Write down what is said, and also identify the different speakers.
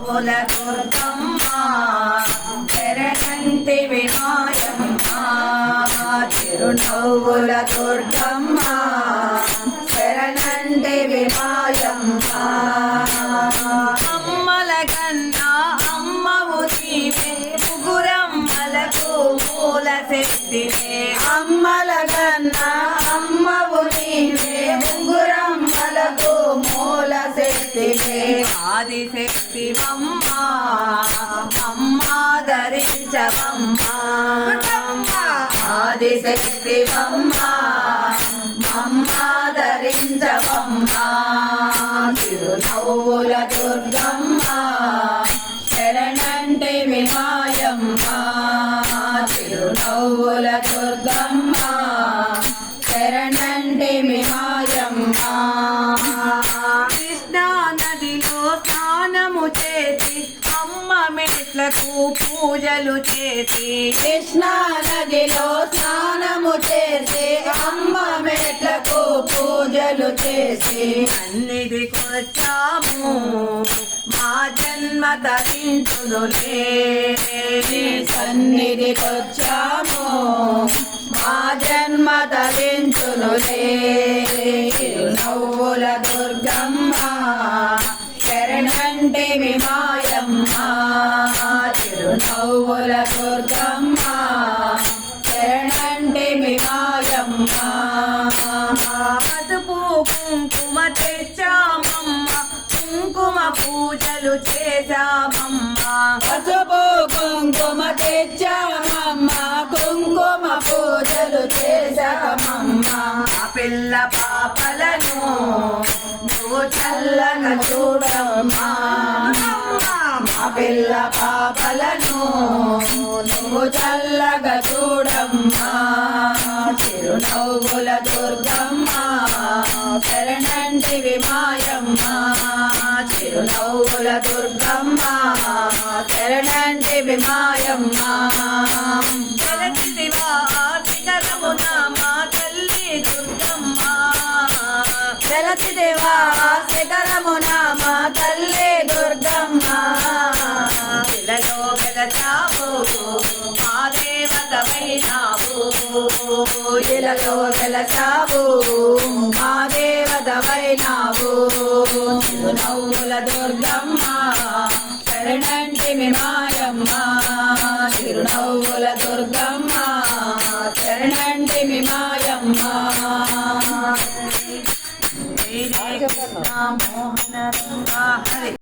Speaker 1: మూల దుర్గమ్మ శరణంటి విమాయమ్మ చిరునవ్వుల దుర్గమ్మ శరణంటి విమాయమ్మ అమ్మల కన్నా అమ్మవు నీవే ముగురమ్మలకు మూల శక్తివే అమ్మల కన్నా అమ్మవు నీవే ముగురమ్మలకు మూల శక్తివే ఆదిశక్తివమ్మ అమ్మాదరించవమ్మ ఆదిశక్తివమ్మ అమ్మాదరించవమ్మ చిరునవ్వుల దుర్గమ్మ శరణంటి విమాయమ్మ చిరునవ్వుల దుర్గమ్మ శరణంటి విమాయమ్మ కృష్ణా నదిలో స్నానము చేసి అమ్మ మెట్లకు పూజలు చేసి కృష్ణా నదిలో స్నానము చేసి అమ్మ మెట్లకు పూజలు చేసి సన్నిధికొచ్చాము మా జన్మ తరించునులే సన్నిధికొచ్చాము మా జన్మ తరించునులే చిరునవ్వుల దుర్గమ్మ శరణంటి విమాయమ్మ చిరునవ్వుల దుర్గమ్మ శరణంటి విమాయమ్మ పసుపు కుంకుమ తెచ్చామమ్మ కుంకుమ పూజలు చేశామమ్మ పసుపు కుంకుమ తెచ్చామమ్మ కుంకుమ పూజలు చేశామమ్మ పిల్ల పాపలను నువ్వు చల్లగా చూడమ్మా మా పిల్ల పాపలను నువ్వు చల్లగా చూడమ్మా చిరునవ్వుల దుర్గమ్మ శరణంటి విమాయమ్మ చిరునవ్వుల దుర్గమ్మ శరణంటి విమాయమ్మ శిఖరమున మా తల్లి దుర్గమ్మ శరతిదేవా శిఖరమున మా తల్లి దుర్గమ్మ ఇలలో వెలసావు మా దేవతమైనావు ఇలలో వెలసావు మా దేవతమైనావు చిరునవ్వుల దుర్గమ్మ శరణంటి విమాయమ్మ చిరునవ్వుల దుర్గమ్మ శరణంటి విమాయమ్మ హరే